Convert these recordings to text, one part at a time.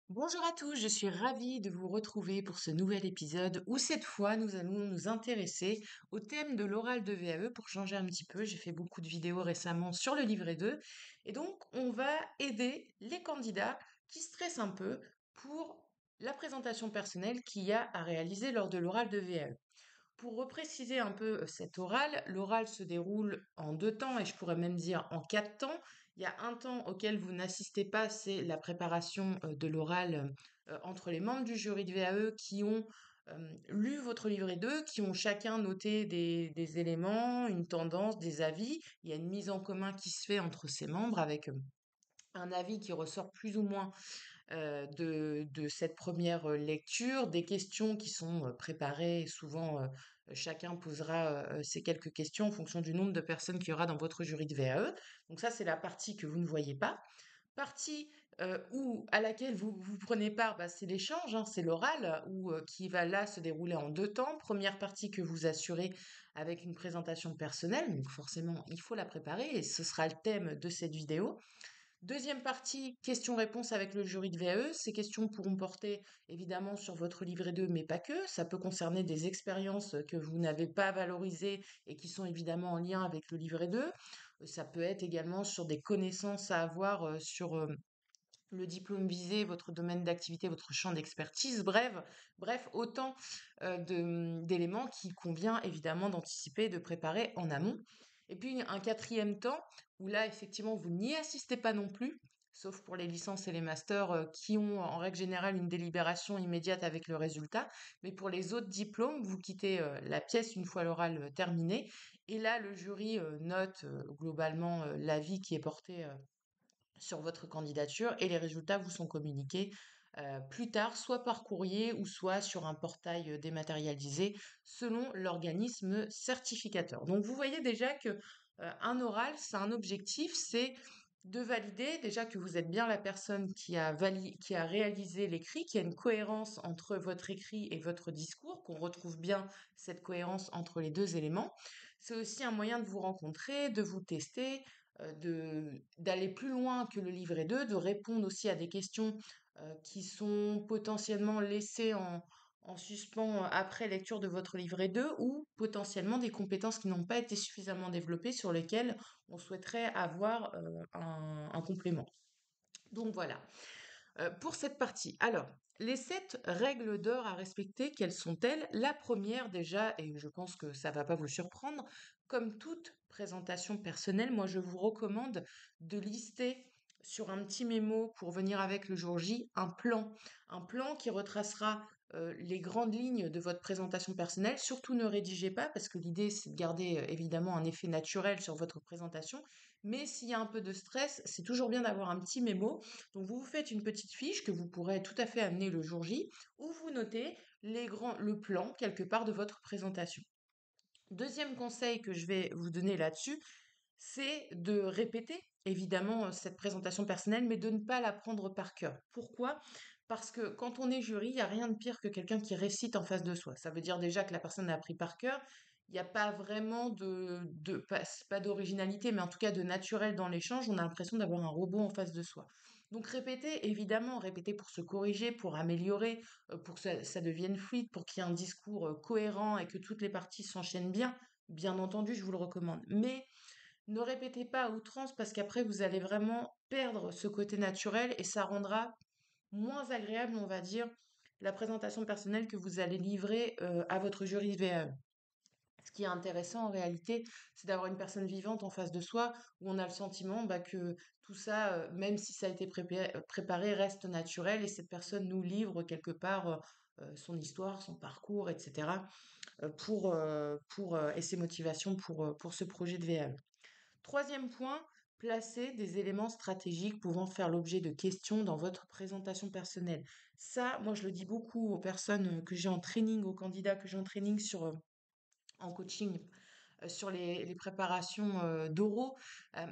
Bonjour à tous, je suis ravie de vous retrouver pour ce nouvel épisode où cette fois nous allons nous intéresser au thème de l'oral de VAE pour changer un petit peu. J'ai fait beaucoup de vidéos récemment sur le livret 2 et donc on va aider les candidats qui stressent un peu pour la présentation personnelle qu'il y a à réaliser lors de l'oral de VAE. Pour repréciser un peu cet oral, l'oral se déroule en deux temps et je pourrais même dire en quatre temps. Il y a un temps auquel vous n'assistez pas, c'est la préparation de l'oral entre les membres du jury de VAE qui ont lu votre livret 2, qui ont chacun noté des éléments, une tendance, des avis. Il y a une mise en commun qui se fait entre ces membres avec un avis qui ressort plus ou moins de cette première lecture, des questions qui sont préparées. Souvent, chacun posera ces quelques questions en fonction du nombre de personnes qu'il y aura dans votre jury de VAE. Donc ça, c'est la partie que vous ne voyez pas. Partie à laquelle vous prenez part, bah, c'est l'échange, hein, c'est l'oral, qui va là se dérouler en deux temps. Première partie que vous assurez avec une présentation personnelle, donc forcément, il faut la préparer et ce sera le thème de cette vidéo. Deuxième partie, questions-réponses avec le jury de VAE. Ces questions pourront porter évidemment sur votre livret 2, mais pas que. Ça peut concerner des expériences que vous n'avez pas valorisées et qui sont évidemment en lien avec le livret 2. Ça peut être également sur des connaissances à avoir sur le diplôme visé, votre domaine d'activité, votre champ d'expertise. Bref, autant d'éléments qu'il convient évidemment d'anticiper et de préparer en amont. Et puis un quatrième temps où là, effectivement, vous n'y assistez pas non plus, sauf pour les licences et les masters qui ont en règle générale une délibération immédiate avec le résultat. Mais pour les autres diplômes, vous quittez la pièce une fois l'oral terminé. Et là, le jury note globalement l'avis qui est porté sur votre candidature et les résultats vous sont communiqués plus tard, soit par courrier ou soit sur un portail dématérialisé selon l'organisme certificateur. Donc vous voyez déjà que un oral, c'est un objectif, c'est de valider déjà que vous êtes bien la personne qui a réalisé l'écrit, qu'il y a une cohérence entre votre écrit et votre discours, qu'on retrouve bien cette cohérence entre les deux éléments. C'est aussi un moyen de vous rencontrer, de vous tester, d'aller plus loin que le livret 2, de répondre aussi à des questions qui sont potentiellement laissées en suspens après lecture de votre livret 2 ou potentiellement des compétences qui n'ont pas été suffisamment développées sur lesquelles on souhaiterait avoir un complément. Donc voilà. Pour cette partie. Alors, les 7 règles d'or à respecter, quelles sont-elles? La première déjà, et je pense que ça va pas vous surprendre, comme toute présentation personnelle, moi je vous recommande de lister sur un petit mémo pour venir avec le jour J un plan qui retracera les grandes lignes de votre présentation personnelle. Surtout ne rédigez pas parce que l'idée c'est de garder évidemment un effet naturel sur votre présentation. Mais s'il y a un peu de stress, c'est toujours bien d'avoir un petit mémo donc vous vous faites une petite fiche que vous pourrez tout à fait amener le jour J, où vous notez le plan quelque part de votre présentation. Deuxième conseil que je vais vous donner là-dessus, c'est de répéter évidemment cette présentation personnelle, mais de ne pas la prendre par cœur. Pourquoi? Parce que quand on est jury, il n'y a rien de pire que quelqu'un qui récite en face de soi. Ça veut dire déjà que la personne a appris par cœur. Il n'y a pas vraiment pas d'originalité, mais en tout cas de naturel dans l'échange. On a l'impression d'avoir un robot en face de soi. Donc répéter, évidemment, répéter pour se corriger, pour améliorer, pour que ça devienne fluide, pour qu'il y ait un discours cohérent et que toutes les parties s'enchaînent bien. Bien entendu, je vous le recommande. Mais ne répétez pas à outrance parce qu'après vous allez vraiment perdre ce côté naturel et ça rendra moins agréable, on va dire, la présentation personnelle que vous allez livrer à votre jury VAE. Ce qui est intéressant en réalité, c'est d'avoir une personne vivante en face de soi où on a le sentiment que tout ça, même si ça a été préparé, reste naturel et cette personne nous livre quelque part son histoire, son parcours, etc. Et ses motivations pour ce projet de VAE. Troisième point, placer des éléments stratégiques pouvant faire l'objet de questions dans votre présentation personnelle. Ça, moi, je le dis beaucoup aux personnes que j'ai en training, aux candidats que j'ai en training en coaching, sur les préparations d'oraux. Euh,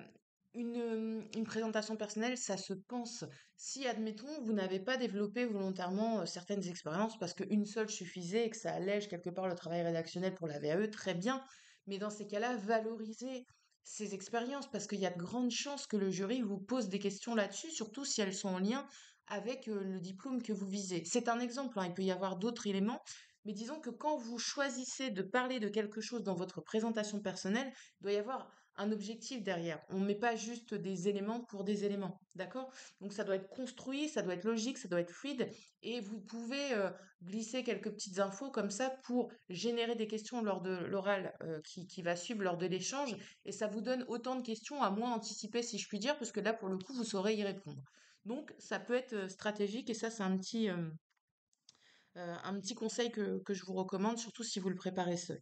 une présentation personnelle, ça se pense. Si, admettons, vous n'avez pas développé volontairement certaines expériences parce qu'une seule suffisait et que ça allège quelque part le travail rédactionnel pour la VAE, très bien. Mais dans ces cas-là, valorisez ces expériences parce qu'il y a de grandes chances que le jury vous pose des questions là-dessus, surtout si elles sont en lien avec le diplôme que vous visez. C'est un exemple, hein, il peut y avoir d'autres éléments, mais disons que quand vous choisissez de parler de quelque chose dans votre présentation personnelle, il doit y avoir un objectif derrière. On ne met pas juste des éléments pour des éléments, d'accord? Donc ça doit être construit, ça doit être logique, ça doit être fluide, et vous pouvez glisser quelques petites infos comme ça pour générer des questions lors de l'oral qui va suivre lors de l'échange, et ça vous donne autant de questions à moins anticiper, si je puis dire, parce que là, pour le coup, vous saurez y répondre. Donc, ça peut être stratégique, et ça, c'est un petit conseil que je vous recommande, surtout si vous le préparez seul.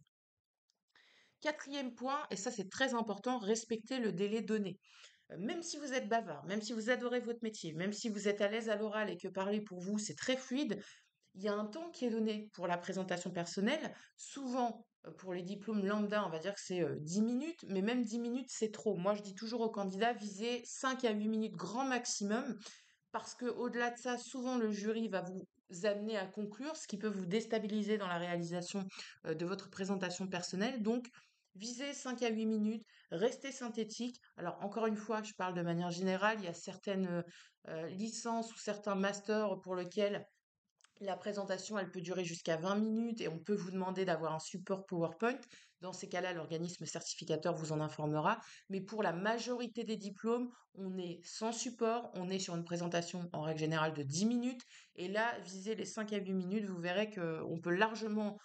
Quatrième point, et ça c'est très important, respectez le délai donné. Même si vous êtes bavard, même si vous adorez votre métier, même si vous êtes à l'aise à l'oral et que parler pour vous c'est très fluide, il y a un temps qui est donné pour la présentation personnelle. Souvent, pour les diplômes lambda, on va dire que c'est 10 minutes, mais même 10 minutes, c'est trop. Moi, je dis toujours aux candidats, visez 5 à 8 minutes grand maximum, parce que au-delà de ça, souvent le jury va vous amener à conclure, ce qui peut vous déstabiliser dans la réalisation de votre présentation personnelle. Donc, visez 5 à 8 minutes, restez synthétique. Alors, encore une fois, je parle de manière générale, il y a certaines licences ou certains masters pour lesquels la présentation, elle peut durer jusqu'à 20 minutes et on peut vous demander d'avoir un support PowerPoint. Dans ces cas-là, l'organisme certificateur vous en informera. Mais pour la majorité des diplômes, on est sans support, on est sur une présentation en règle générale de 10 minutes. Et là, visez les 5 à 8 minutes, vous verrez qu'on peut largement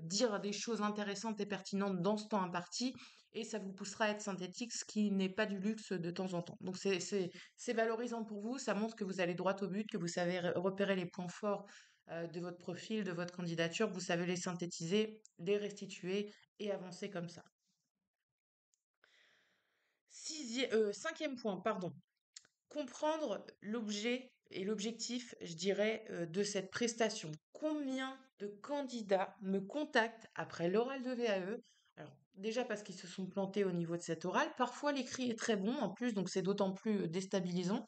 dire des choses intéressantes et pertinentes dans ce temps imparti. Et ça vous poussera à être synthétique, ce qui n'est pas du luxe de temps en temps. Donc c'est valorisant pour vous, ça montre que vous allez droit au but, que vous savez repérer les points forts de votre profil, de votre candidature, vous savez les synthétiser, les restituer et avancer comme ça. Cinquième point, pardon. Comprendre l'objet et l'objectif, je dirais, de cette prestation. Combien de candidats me contactent après l'oral de VAE? Alors, déjà parce qu'ils se sont plantés au niveau de cet oral. Parfois, l'écrit est très bon en plus, donc c'est d'autant plus déstabilisant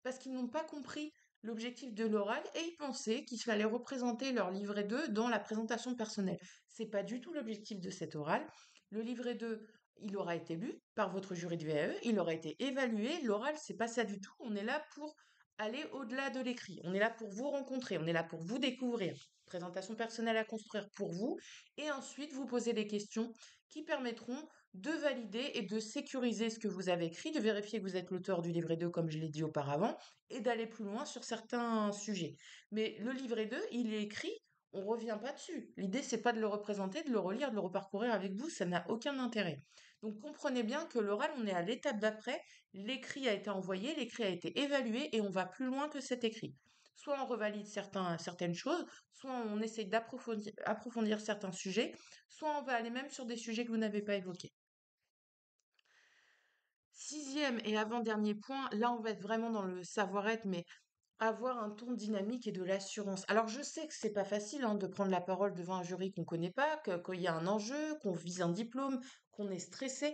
parce qu'ils n'ont pas compris l'objectif de l'oral et ils pensaient qu'il fallait représenter leur livret 2 dans la présentation personnelle. C'est pas du tout l'objectif de cet oral. Le livret 2, il aura été lu par votre jury de VAE, il aura été évalué. L'oral, c'est pas ça du tout. On est là pour aller au-delà de l'écrit. On est là pour vous rencontrer, on est là pour vous découvrir. Présentation personnelle à construire pour vous et ensuite vous poser des questions qui permettront de valider et de sécuriser ce que vous avez écrit, de vérifier que vous êtes l'auteur du livret 2 comme je l'ai dit auparavant et d'aller plus loin sur certains sujets. Mais le livret 2, il est écrit, on revient pas dessus. L'idée, c'est pas de le représenter, de le relire, de le reparcourir avec vous, ça n'a aucun intérêt. Donc comprenez bien que l'oral, on est à l'étape d'après, l'écrit a été envoyé, l'écrit a été évalué et on va plus loin que cet écrit. Soit on revalide certaines choses, soit on essaye d'approfondir certains sujets, soit on va aller même sur des sujets que vous n'avez pas évoqués. Sixième et avant-dernier point, là on va être vraiment dans le savoir-être, mais avoir un ton dynamique et de l'assurance. Alors je sais que c'est pas facile hein, de prendre la parole devant un jury qu'on connaît pas, qu'il y a un enjeu, qu'on vise un diplôme, qu'on est stressé,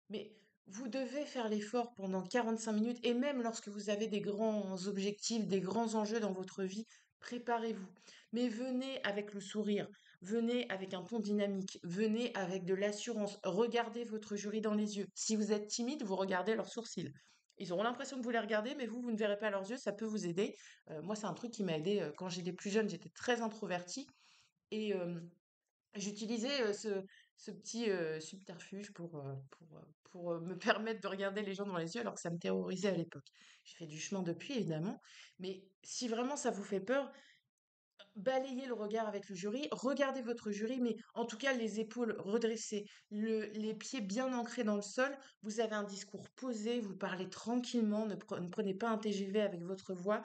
mais vous devez faire l'effort pendant 45 minutes et même lorsque vous avez des grands objectifs, des grands enjeux dans votre vie, préparez-vous. Mais venez avec le sourire, venez avec un ton dynamique, venez avec de l'assurance, regardez votre jury dans les yeux. Si vous êtes timide, vous regardez leurs sourcils. Ils auront l'impression que vous les regardez, mais vous ne verrez pas leurs yeux, ça peut vous aider. Moi, c'est un truc qui m'a aidé quand j'étais plus jeune, j'étais très introvertie et j'utilisais ce petit subterfuge pour me permettre de regarder les gens dans les yeux alors que ça me terrorisait à l'époque. J'ai fait du chemin depuis, évidemment, mais si vraiment ça vous fait peur, balayez le regard avec le jury, regardez votre jury, mais en tout cas les épaules redressées, les pieds bien ancrés dans le sol, vous avez un discours posé, vous parlez tranquillement, ne prenez pas un TGV avec votre voix,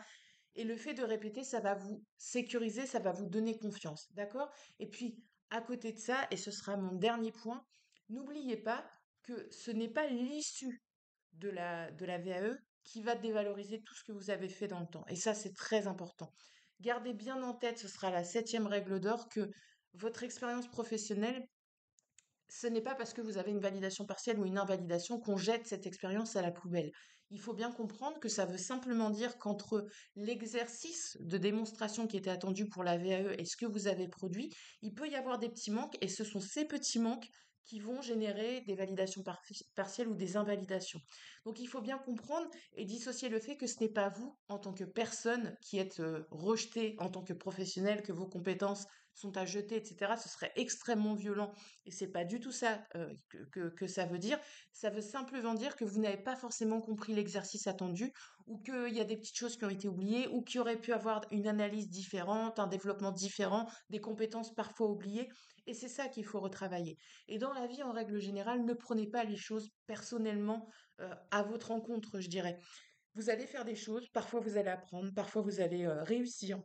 et le fait de répéter, ça va vous sécuriser, ça va vous donner confiance, d'accord? Et puis, à côté de ça, et ce sera mon dernier point, n'oubliez pas que ce n'est pas l'issue de la VAE qui va dévaloriser tout ce que vous avez fait dans le temps. Et ça, c'est très important. Gardez bien en tête, ce sera la septième règle d'or, que votre expérience professionnelle, ce n'est pas parce que vous avez une validation partielle ou une invalidation qu'on jette cette expérience à la poubelle. Il faut bien comprendre que ça veut simplement dire qu'entre l'exercice de démonstration qui était attendu pour la VAE et ce que vous avez produit, il peut y avoir des petits manques et ce sont ces petits manques qui vont générer des validations partielles ou des invalidations. Donc il faut bien comprendre et dissocier le fait que ce n'est pas vous, en tant que personne, qui êtes rejeté en tant que professionnel, que vos compétences sont à jeter, etc. Ce serait extrêmement violent et c'est pas du tout ça que ça veut dire. Ça veut simplement dire que vous n'avez pas forcément compris l'exercice attendu ou qu'il y a des petites choses qui ont été oubliées ou qu'il y aurait pu avoir une analyse différente, un développement différent, des compétences parfois oubliées. Et c'est ça qu'il faut retravailler. Et dans la vie, en règle générale, ne prenez pas les choses personnellement à votre encontre, je dirais. Vous allez faire des choses, parfois vous allez apprendre, parfois vous allez réussir,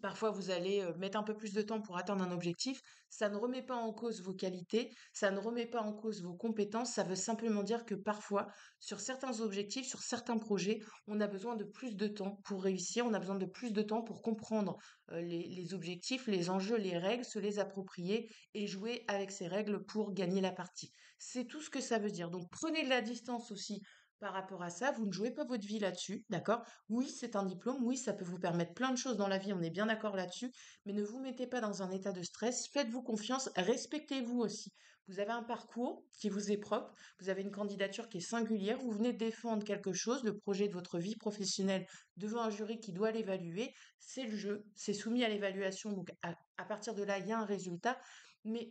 parfois vous allez mettre un peu plus de temps pour atteindre un objectif. Ça ne remet pas en cause vos qualités, ça ne remet pas en cause vos compétences, ça veut simplement dire que parfois, sur certains objectifs, sur certains projets, on a besoin de plus de temps pour réussir, on a besoin de plus de temps pour comprendre les objectifs, les enjeux, les règles, se les approprier et jouer avec ces règles pour gagner la partie. C'est tout ce que ça veut dire. Donc prenez de la distance aussi par rapport à ça, vous ne jouez pas votre vie là-dessus, d'accord? Oui, c'est un diplôme, oui, ça peut vous permettre plein de choses dans la vie, on est bien d'accord là-dessus, mais ne vous mettez pas dans un état de stress, faites-vous confiance, respectez-vous aussi. Vous avez un parcours qui vous est propre, vous avez une candidature qui est singulière, vous venez de défendre quelque chose, le projet de votre vie professionnelle devant un jury qui doit l'évaluer, c'est le jeu, c'est soumis à l'évaluation, donc à partir de là, il y a un résultat, mais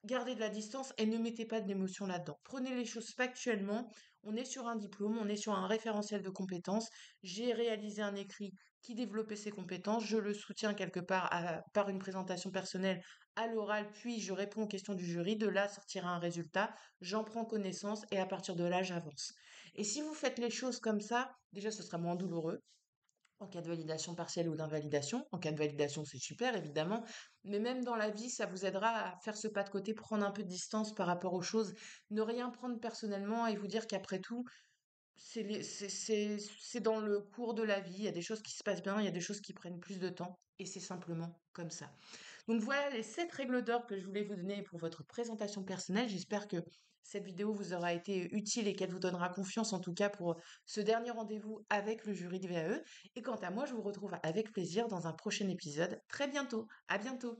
gardez de la distance et ne mettez pas de l'émotion là-dedans. Prenez les choses factuellement, on est sur un diplôme, on est sur un référentiel de compétences, j'ai réalisé un écrit qui développait ses compétences, je le soutiens quelque part par une présentation personnelle à l'oral, puis je réponds aux questions du jury, de là sortira un résultat, j'en prends connaissance et à partir de là j'avance. Et si vous faites les choses comme ça, déjà ce sera moins douloureux, en cas de validation partielle ou d'invalidation. En cas de validation, c'est super, évidemment. Mais même dans la vie, ça vous aidera à faire ce pas de côté, prendre un peu de distance par rapport aux choses, ne rien prendre personnellement et vous dire qu'après tout, c'est dans le cours de la vie. Il y a des choses qui se passent bien, il y a des choses qui prennent plus de temps. Et c'est simplement comme ça. Donc voilà les 7 règles d'or que je voulais vous donner pour votre présentation personnelle. J'espère que cette vidéo vous aura été utile et qu'elle vous donnera confiance en tout cas pour ce dernier rendez-vous avec le jury de VAE. Et quant à moi, je vous retrouve avec plaisir dans un prochain épisode très bientôt. À bientôt!